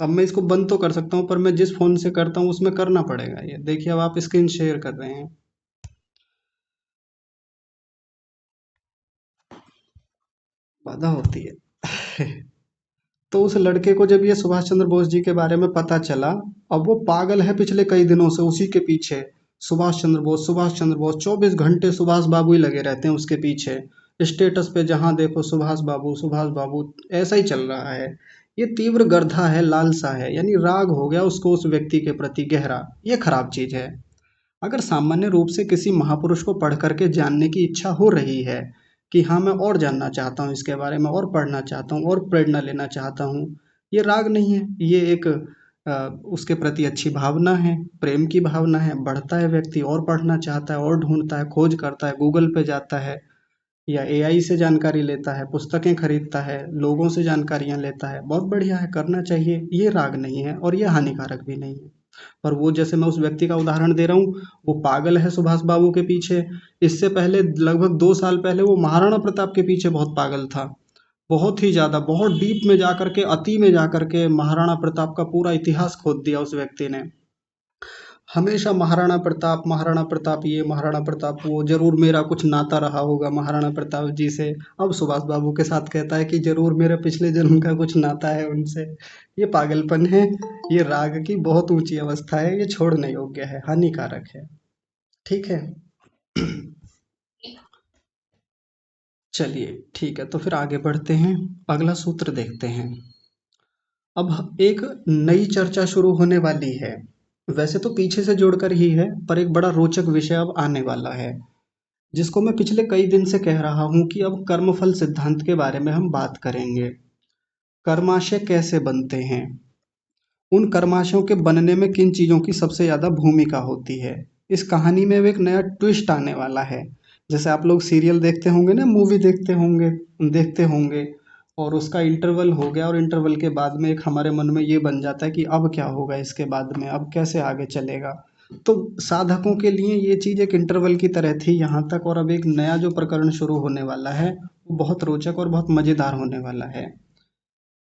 A: अब मैं इसको बंद तो कर सकता हूँ, पर मैं जिस फ़ोन से करता हूँ उसमें करना पड़ेगा ये। देखिए, अब आप स्क्रीन शेयर कर रहे हैं, बाधा होती है। तो उस लड़के को जब ये सुभाष चंद्र बोस जी के बारे में पता चला, अब वो पागल है पिछले कई दिनों से उसी के पीछे। सुभाष चंद्र बोस, सुभाष चंद्र बोस, 24 घंटे सुभाष बाबू ही लगे रहते हैं उसके पीछे। स्टेटस पे जहाँ देखो सुभाष बाबू, सुभाष बाबू, ऐसा ही चल रहा है। ये तीव्र गर्धा है, लालसा है, यानी राग हो गया उसको उस व्यक्ति के प्रति गहरा। ये खराब चीज है। अगर सामान्य रूप से किसी महापुरुष को पढ़ करके जानने की इच्छा हो रही है कि हाँ, मैं और जानना चाहता हूँ इसके बारे में, और पढ़ना चाहता हूँ, और प्रेरणा लेना चाहता हूँ, ये राग नहीं है, ये एक उसके प्रति अच्छी भावना है, प्रेम की भावना है। बढ़ता है व्यक्ति, और पढ़ना चाहता है, और ढूंढता है, खोज करता है, गूगल पे जाता है या एआई से जानकारी लेता है, पुस्तकें खरीदता है, लोगों से जानकारियाँ लेता है। बहुत बढ़िया है, करना चाहिए, ये राग नहीं है और ये हानिकारक भी नहीं है। पर वो, जैसे मैं उस व्यक्ति का उदाहरण दे रहा हूँ, वो पागल है सुभाष बाबू के पीछे। इससे पहले लगभग 2 साल पहले वो महाराणा प्रताप के पीछे बहुत पागल था, बहुत ही ज़्यादा, बहुत डीप में जाकर के, अति में जाकर के महाराणा प्रताप का पूरा इतिहास खोद दिया उस व्यक्ति ने। हमेशा महाराणा प्रताप, महाराणा प्रताप ये, महाराणा प्रताप वो, जरूर मेरा कुछ नाता रहा होगा महाराणा प्रताप जी से। अब सुभाष बाबू के साथ कहता है कि जरूर मेरे पिछले जन्म का कुछ नाता है उनसे। ये पागलपन है, ये राग की बहुत ऊंची अवस्था है, ये छोड़ने योग्य है, हानिकारक है। ठीक है। चलिए ठीक है, तो फिर आगे बढ़ते हैं, अगला सूत्र देखते हैं। अब एक नई चर्चा शुरू होने वाली है, वैसे तो पीछे से जोड़कर ही है, पर एक बड़ा रोचक विषय अब आने वाला है, जिसको मैं पिछले कई दिन से कह रहा हूं कि अब कर्मफल सिद्धांत के बारे में हम बात करेंगे। कर्माशय कैसे बनते हैं, उन कर्माशयों के बनने में किन चीज़ों की सबसे ज़्यादा भूमिका होती है। इस कहानी में एक नया ट्विस्ट आने वाला है। जैसे आप लोग सीरियल देखते होंगे ना, मूवी देखते होंगे और उसका इंटरवल हो गया और इंटरवल के बाद में एक हमारे मन में ये बन जाता है कि अब क्या होगा इसके बाद में, अब कैसे आगे चलेगा। तो साधकों के लिए ये चीज़ एक इंटरवल की तरह थी यहाँ तक, और अब एक नया जो प्रकरण शुरू होने वाला है वो बहुत रोचक और बहुत मज़ेदार होने वाला है,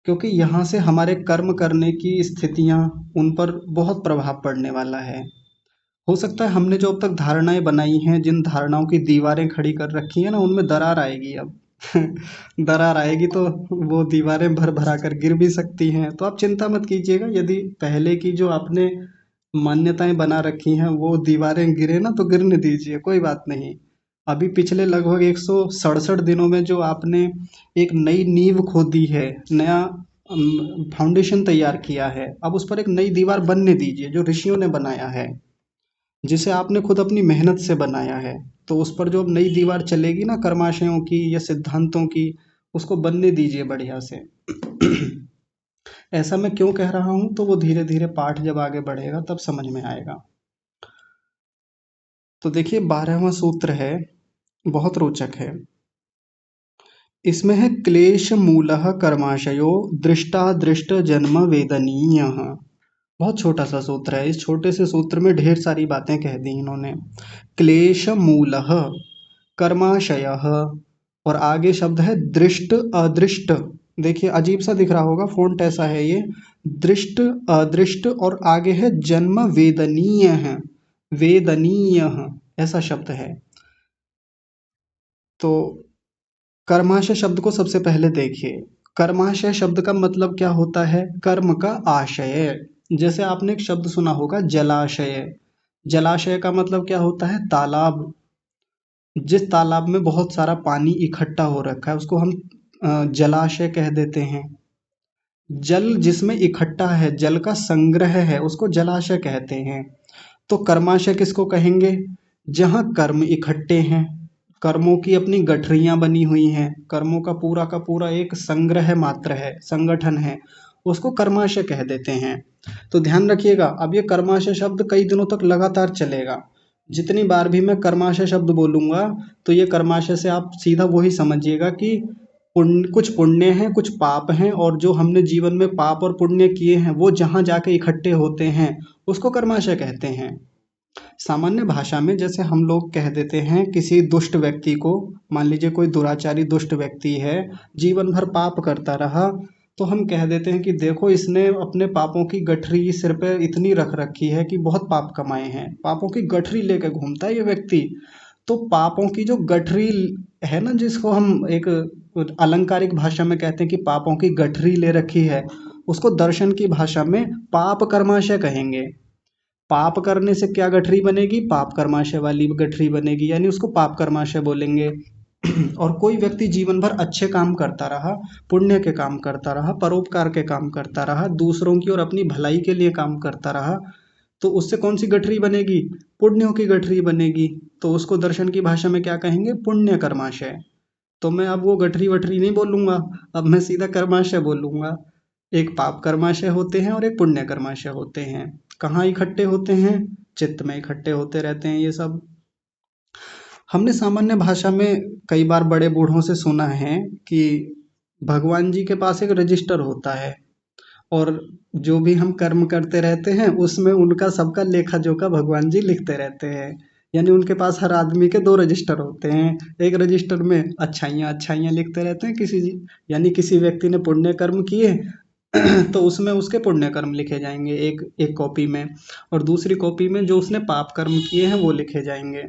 A: क्योंकि यहाँ से हमारे कर्म करने की स्थितियाँ, उन पर बहुत प्रभाव पड़ने वाला है। हो सकता है हमने जो अब तक धारणाएं बनाई हैं, जिन धारणाओं की दीवारें खड़ी कर रखी हैं ना, उनमें दरार आएगी अब। दरार आएगी तो वो दीवारें भर भरा कर गिर भी सकती हैं। तो आप चिंता मत कीजिएगा, यदि पहले की जो आपने मान्यताएं बना रखी हैं वो दीवारें गिरे ना, तो गिरने दीजिए, कोई बात नहीं। अभी पिछले लगभग 167 दिनों में जो आपने एक नई नींव खोदी है, नया फाउंडेशन तैयार किया है, अब उस पर एक नई दीवार बनने दीजिए जो ऋषियों ने बनाया है, जिसे आपने खुद अपनी मेहनत से बनाया है। तो उस पर जो अब नई दीवार चलेगी ना कर्माशयों की या सिद्धांतों की, उसको बनने दीजिए बढ़िया से। ऐसा मैं क्यों कह रहा हूँ, तो वो धीरे धीरे पाठ जब आगे बढ़ेगा तब समझ में आएगा। तो देखिए 12वां सूत्र है, बहुत रोचक है। इसमें है क्लेश मूलः कर्माशयो दृष्टादृष्ट जन्म वेदनीय। बहुत छोटा सा सूत्र है, इस छोटे से सूत्र में ढेर सारी बातें कह दी इन्होंने। क्लेश मूलः कर्माशयः, और आगे शब्द है दृष्ट अदृष्ट। देखिए अजीब सा दिख रहा होगा, फ़ॉन्ट ऐसा है ये, दृष्ट अदृष्ट, और आगे है जन्म वेदनीय है, वेदनीय ऐसा शब्द है। तो कर्माशय शब्द को सबसे पहले देखिए। कर्माशय शब्द का मतलब क्या होता है, कर्म का आशय। जैसे आपने एक शब्द सुना होगा जलाशय। जलाशय का मतलब क्या होता है, तालाब। जिस तालाब में बहुत सारा पानी इकट्ठा हो रखा है उसको हम जलाशय कह देते हैं। जल जिसमें इकट्ठा है, जल का संग्रह है, उसको जलाशय कहते हैं। तो कर्माशय किसको कहेंगे, जहाँ कर्म इकट्ठे हैं, कर्मों की अपनी गठरियाँ बनी हुई हैं, कर्मों का पूरा एक संग्रह मात्र है, संगठन है, उसको कर्माशय कह देते हैं। तो ध्यान रखिएगा, अब ये कर्माशय शब्द कई दिनों तक लगातार चलेगा। जितनी बार भी मैं कर्माशय शब्द बोलूँगा तो ये कर्माशय से आप सीधा वही समझिएगा कि कुछ पुण्य हैं, कुछ पाप हैं, और जो हमने जीवन में पाप और पुण्य किए हैं वो जहाँ जाके इकट्ठे होते हैं उसको कर्माशय कहते हैं। सामान्य भाषा में जैसे हम लोग कह देते हैं किसी दुष्ट व्यक्ति को, मान लीजिए कोई दुराचारी दुष्ट व्यक्ति है, जीवन भर पाप करता रहा, तो हम कह देते हैं कि देखो इसने अपने पापों की गठरी सिर पे इतनी रख रखी है कि बहुत पाप कमाए हैं, पापों की गठरी लेकर घूमता है ये व्यक्ति। तो पापों की जो गठरी है ना, जिसको हम एक अलंकारिक भाषा में कहते हैं कि पापों की गठरी ले रखी है, उसको दर्शन की भाषा में पाप कर्माशय कहेंगे। पाप करने से क्या गठरी बनेगी, पाप कर्माशय वाली गठरी बनेगी, यानी उसको पाप कर्माशय बोलेंगे। और कोई व्यक्ति जीवन भर अच्छे काम करता रहा, पुण्य के काम करता रहा, परोपकार के काम करता रहा, दूसरों की और अपनी भलाई के लिए काम करता रहा, तो उससे कौन सी गठरी बनेगी, पुण्यों की गठरी बनेगी। तो उसको दर्शन की भाषा में क्या कहेंगे, पुण्य कर्माशय। तो मैं अब वो गठरी वठरी नहीं बोलूँगा, अब मैं सीधा कर्माशय बोलूँगा। एक पाप कर्माशय होते हैं और एक पुण्य कर्माशय होते हैं। कहाँ इकट्ठे होते हैं, चित्त में इकट्ठे होते रहते हैं ये सब। हमने सामान्य भाषा में कई बार बड़े बूढ़ों से सुना है कि भगवान जी के पास एक रजिस्टर होता है, और जो भी हम कर्म करते रहते हैं उसमें उनका सबका लेखा जोखा भगवान जी लिखते रहते हैं। यानी उनके पास हर आदमी के 2 रजिस्टर होते हैं। एक रजिस्टर में अच्छाइयाँ लिखते रहते हैं, यानी किसी व्यक्ति ने पुण्य कर्म किए तो उसमें उसके पुण्य कर्म लिखे जाएंगे एक कॉपी में, और दूसरी कॉपी में जो उसने पाप कर्म किए हैं वो लिखे जाएंगे।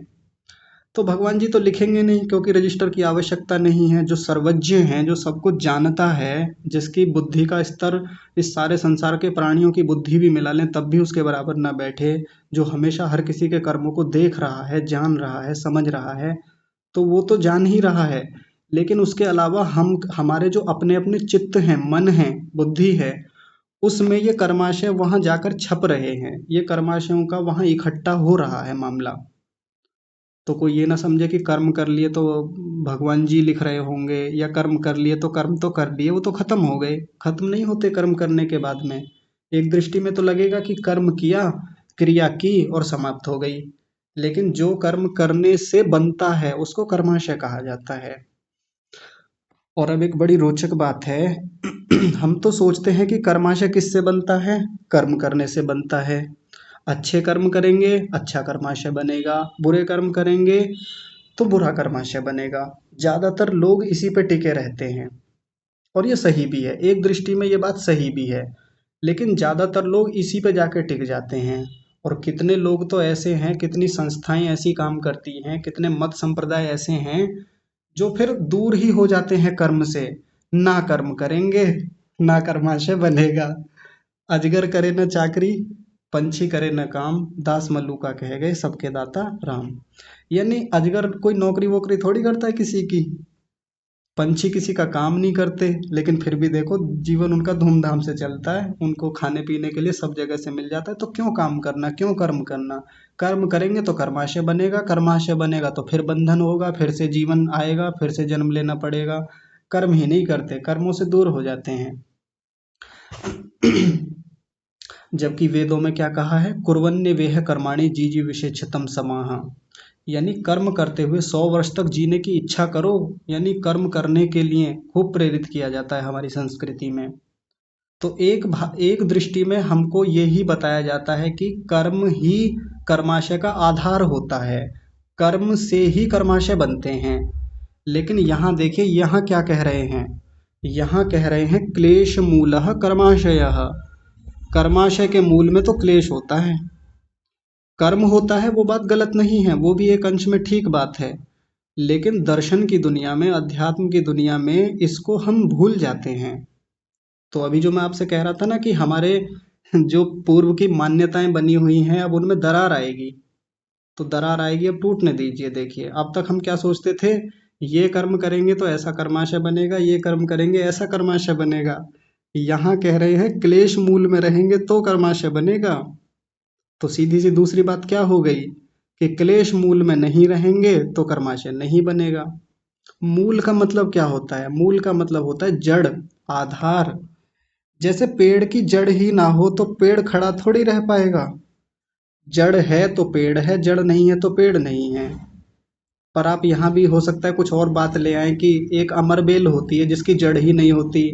A: तो भगवान जी तो लिखेंगे नहीं, क्योंकि रजिस्टर की आवश्यकता नहीं है। जो सर्वज्ञ हैं, जो सब कुछ जानता है, जिसकी बुद्धि का स्तर इस सारे संसार के प्राणियों की बुद्धि भी मिला लें तब भी उसके बराबर ना बैठे, जो हमेशा हर किसी के कर्मों को देख रहा है, जान रहा है, समझ रहा है, तो वो तो जान ही रहा है लेकिन उसके अलावा हम हमारे जो अपने अपने चित्त हैं, मन है, बुद्धि है, उसमें ये कर्माशय वहां जाकर छप रहे हैं, ये कर्माशयों का वहां इकट्ठा हो रहा है मामला। तो कोई ये ना समझे कि कर्म कर लिए तो भगवान जी लिख रहे होंगे, या कर्म कर लिए तो कर्म तो कर लिए, वो तो खत्म हो गए। खत्म नहीं होते कर्म करने के बाद में। एक दृष्टि में तो लगेगा कि कर्म किया, क्रिया की और समाप्त हो गई, लेकिन जो कर्म करने से बनता है उसको कर्माशय कहा जाता है। और अब एक बड़ी रोचक बात है हम तो सोचते हैं कि कर्माशय किससे बनता है, कर्म करने से बनता है। अच्छे कर्म करेंगे अच्छा कर्माशय बनेगा, बुरे कर्म करेंगे तो बुरा कर्माशय बनेगा। ज्यादातर लोग इसी पे टिके रहते हैं, और ये सही भी है, एक दृष्टि में ये बात सही भी है, लेकिन ज्यादातर लोग इसी पे जाके टिक जाते हैं। और कितने लोग तो ऐसे हैं, कितनी संस्थाएं ऐसी काम करती हैं, कितने मत संप्रदाय ऐसे हैं जो फिर दूर ही हो जाते हैं कर्म से। ना कर्म करेंगे ना कर्माशय बनेगा। अजगर करे न चाकरी, पंछी करे न काम, दास मल्लूका कह गए सबके दाता राम। यानी अजगर कोई नौकरी वोकरी थोड़ी करता है किसी की, पंछी किसी का काम नहीं करते, लेकिन फिर भी देखो जीवन उनका धूमधाम से चलता है, उनको खाने पीने के लिए सब जगह से मिल जाता है। तो क्यों काम करना, क्यों कर्म करना? कर्म करेंगे तो कर्माशय बनेगा, कर्माशय बनेगा तो फिर बंधन होगा, फिर से जीवन आएगा, फिर से जन्म लेना पड़ेगा। कर्म ही नहीं करते, कर्मों से दूर हो जाते हैं। जबकि वेदों में क्या कहा है, कुर्वन्य वेह कर्माणि जीजी विशेषतम समाह, यानी कर्म करते हुए 100 वर्ष तक जीने की इच्छा करो। यानी कर्म करने के लिए खूब प्रेरित किया जाता है हमारी संस्कृति में। तो एक दृष्टि में हमको यही बताया जाता है कि कर्म ही कर्माशय का आधार होता है, कर्म से ही कर्माशय बनते हैं। लेकिन यहाँ देखिए, यहाँ क्या कह रहे हैं, यहाँ कह रहे हैं क्लेश मूलः कर्माशयः। कर्माशय के मूल में तो क्लेश होता है, कर्म होता है, वो बात गलत नहीं है, वो भी एक अंश में ठीक बात है। लेकिन दर्शन की दुनिया में, अध्यात्म की दुनिया में इसको हम भूल जाते हैं। तो अभी जो मैं आपसे कह रहा था ना कि हमारे जो पूर्व की मान्यताएं बनी हुई हैं, अब उनमें दरार आएगी। तो दरार आएगी, अब टूटने दीजिए। देखिए, अब तक हम क्या सोचते थे, ये कर्म करेंगे तो ऐसा कर्माशय बनेगा, ये कर्म करेंगे ऐसा कर्माशय बनेगा। यहाँ कह रहे हैं क्लेश मूल में रहेंगे तो कर्माशय बनेगा। तो सीधी सी दूसरी बात क्या हो गई कि क्लेश मूल में नहीं रहेंगे तो कर्माशय नहीं बनेगा। मूल का मतलब क्या होता है? मूल का मतलब होता है जड़, आधार। जैसे पेड़ की जड़ ही ना हो तो पेड़ खड़ा थोड़ी रह पाएगा। जड़ है तो पेड़ है, जड़ नहीं है तो पेड़ नहीं है। पर आप यहाँ भी हो सकता है कुछ और बात ले आए कि एक अमर बेल होती है जिसकी जड़ ही नहीं होती,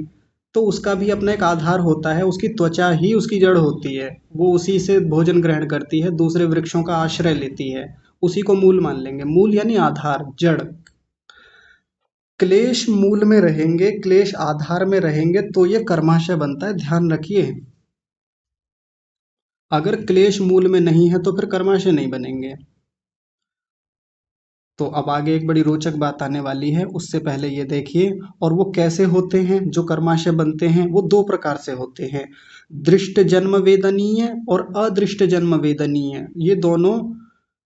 A: तो उसका भी अपना एक आधार होता है, उसकी त्वचा ही उसकी जड़ होती है, वो उसी से भोजन ग्रहण करती है, दूसरे वृक्षों का आश्रय लेती है, उसी को मूल मान लेंगे। मूल यानी आधार, जड़। क्लेश मूल में रहेंगे, क्लेश आधार में रहेंगे तो ये कर्माशय बनता है, ध्यान रखिए। अगर क्लेश मूल में नहीं है तो फिर कर्माशय नहीं बनेंगे। तो अब आगे एक बड़ी रोचक बात आने वाली है, उससे पहले ये देखिए। और वो कैसे होते हैं जो कर्माशय बनते हैं? वो दो प्रकार से होते हैं, दृष्ट जन्म वेदनीय और अदृष्ट जन्म वेदनीय। ये दोनों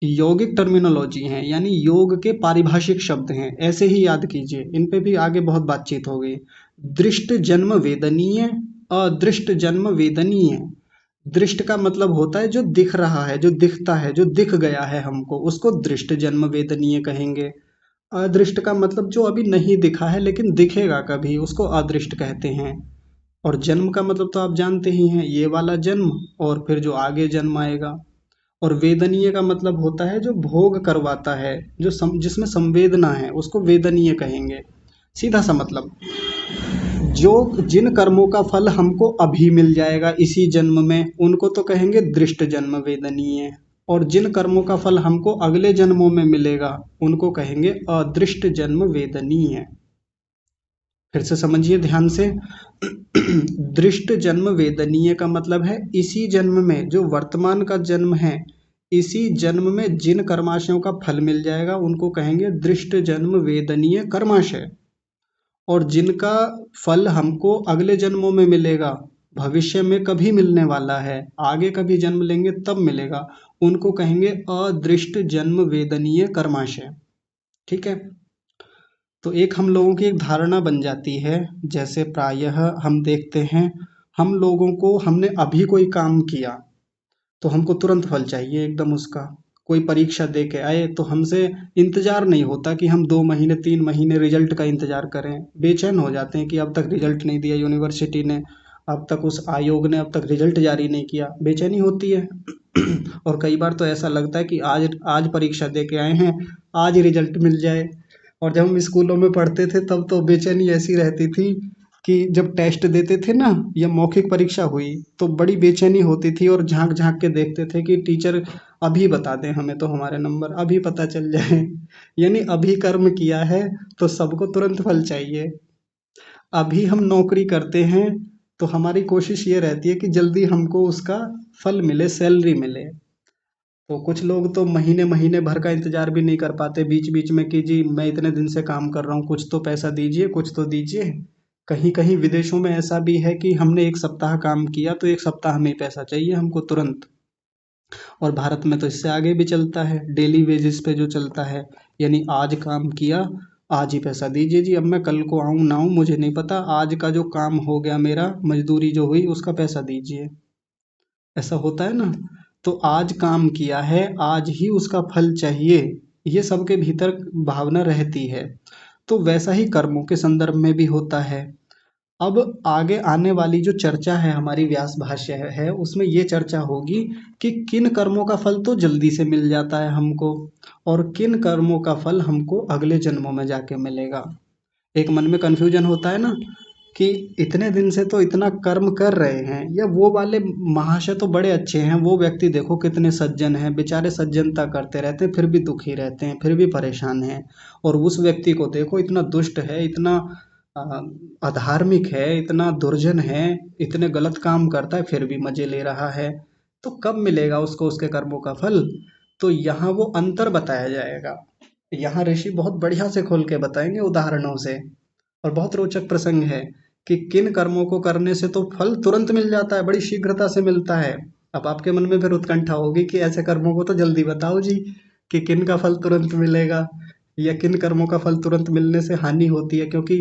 A: यौगिक टर्मिनोलॉजी हैं, यानी योग के पारिभाषिक शब्द हैं, ऐसे ही याद कीजिए, इन पे भी आगे बहुत बातचीत होगी। दृष्ट जन्म वेदनीय, अदृष्ट जन्म वेदनीय। दृष्ट का मतलब होता है जो दिख रहा है, जो दिखता है, जो दिख गया है हमको, उसको दृष्ट जन्म वेदनीय कहेंगे। अदृष्ट का मतलब जो अभी नहीं दिखा है लेकिन दिखेगा कभी, उसको अदृष्ट कहते हैं। और जन्म का मतलब तो आप जानते ही हैं, ये वाला जन्म और फिर जो आगे जन्म आएगा। और वेदनीय का मतलब होता है जो भोग करवाता है, जो जिसमें संवेदना है, उसको वेदनीय कहेंगे। सीधा सा मतलब, जो जिन कर्मों का फल हमको अभी मिल जाएगा इसी जन्म में, उनको तो कहेंगे दृष्ट जन्म वेदनीय। और जिन कर्मों का फल हमको अगले जन्मों में मिलेगा उनको कहेंगे अदृष्ट जन्म वेदनीय। फिर से समझिए ध्यान से। दृष्ट जन्म वेदनीय का मतलब है इसी जन्म में, जो वर्तमान का जन्म है, इसी जन्म में जिन कर्माशयों का फल मिल जाएगा उनको कहेंगे दृष्ट जन्म वेदनीय कर्माशय। और जिनका फल हमको अगले जन्मों में मिलेगा, भविष्य में कभी मिलने वाला है, आगे कभी जन्म लेंगे तब मिलेगा, उनको कहेंगे अदृष्ट जन्म वेदनीय कर्माशय। ठीक है। तो एक हम लोगों की एक धारणा बन जाती है, जैसे प्रायः हम देखते हैं, हम लोगों को हमने अभी कोई काम किया तो हमको तुरंत फल चाहिए एकदम उसका। कोई परीक्षा दे के आए तो हमसे इंतजार नहीं होता कि हम 2 महीने 3 महीने रिजल्ट का इंतजार करें। बेचैन हो जाते हैं कि अब तक रिजल्ट नहीं दिया यूनिवर्सिटी ने, अब तक उस आयोग ने अब तक रिजल्ट जारी नहीं किया, बेचैनी होती है। और कई बार तो ऐसा लगता है कि आज आज परीक्षा दे के आए हैं, आज ही रिजल्ट मिल जाए। और जब हम स्कूलों में पढ़ते थे तब तो बेचैनी ऐसी रहती थी कि जब टेस्ट देते थे ना या मौखिक परीक्षा हुई तो बड़ी बेचैनी होती थी, और झांक झांक के देखते थे कि टीचर अभी बता दें हमें तो हमारे नंबर अभी पता चल जाए। यानी अभी कर्म किया है तो सबको तुरंत फल चाहिए। अभी हम नौकरी करते हैं तो हमारी कोशिश ये रहती है कि जल्दी हमको उसका फल मिले, सैलरी मिले। तो कुछ लोग तो महीने महीने भर का इंतजार भी नहीं कर पाते, बीच बीच में कि जी मैं इतने दिन से काम कर रहा हूँ, कुछ तो पैसा दीजिए, कुछ तो दीजिए। कहीं कहीं विदेशों में ऐसा भी है कि हमने 1 सप्ताह काम किया तो 1 सप्ताह में ही पैसा चाहिए हमको तुरंत। और भारत में तो इससे आगे भी चलता है, डेली वेजेस पे जो चलता है, यानी आज काम किया आज ही पैसा दीजिए जी, अब मैं कल को आऊँ ना आऊँ मुझे नहीं पता, आज का जो काम हो गया मेरा, मजदूरी जो हुई उसका पैसा दीजिए। ऐसा होता है ना। तो आज काम किया है आज ही उसका फल चाहिए, ये सबके भीतर भावना रहती है। तो वैसा ही कर्मों के संदर्भ में भी होता है। अब आगे आने वाली जो चर्चा है हमारी व्यास भाष्य है उसमें ये चर्चा होगी कि किन कर्मों का फल तो जल्दी से मिल जाता है हमको, और किन कर्मों का फल हमको अगले जन्मों में जाके मिलेगा। एक मन में कन्फ्यूजन होता है ना कि इतने दिन से तो इतना कर्म कर रहे हैं, या वो वाले महाशय तो बड़े अच्छे हैं, वो व्यक्ति देखो कितने सज्जन हैं, बेचारे सज्जनता करते रहते हैं फिर भी दुखी रहते हैं, फिर भी परेशान हैं। और उस व्यक्ति को देखो इतना दुष्ट है, इतना अ, अधार्मिक है, इतना दुर्जन है, इतने गलत काम करता है फिर भी मजे ले रहा है। तो कब मिलेगा उसको उसके कर्मों का फल? तो यहाँ वो अंतर बताया जाएगा। यहाँ ऋषि बहुत बढ़िया से खोल के बताएंगे उदाहरणों से। और बहुत रोचक प्रसंग है कि किन कर्मों को करने से तो फल तुरंत मिल जाता है, बड़ी शीघ्रता से मिलता है। अब आपके मन में फिर उत्कंठा होगी कि ऐसे कर्मों को तो जल्दी बताओ जी, कि किन का फल तुरंत मिलेगा, या किन कर्मों का फल तुरंत मिलने से हानि होती है, क्योंकि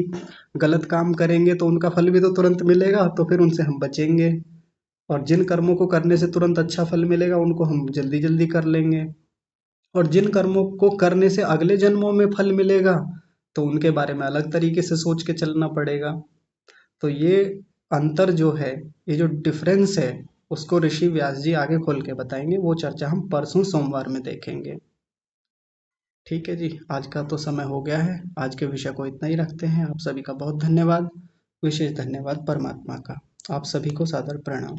A: गलत काम करेंगे तो उनका फल भी तो तुरंत मिलेगा, तो फिर उनसे हम बचेंगे। और जिन कर्मों को करने से तुरंत अच्छा फल मिलेगा उनको हम जल्दी जल्दी कर लेंगे। और जिन कर्मों को करने से अगले जन्मों में फल मिलेगा तो उनके बारे में अलग तरीके से सोच के चलना पड़ेगा। तो ये अंतर जो है, ये जो डिफरेंस है, उसको ऋषि व्यास जी आगे खोल के बताएंगे। वो चर्चा हम परसों सोमवार में देखेंगे। ठीक है जी, आज का तो समय हो गया है, आज के विषय को इतना ही रखते हैं। आप सभी का बहुत धन्यवाद, विशेष धन्यवाद परमात्मा का। आप सभी को सादर प्रणाम।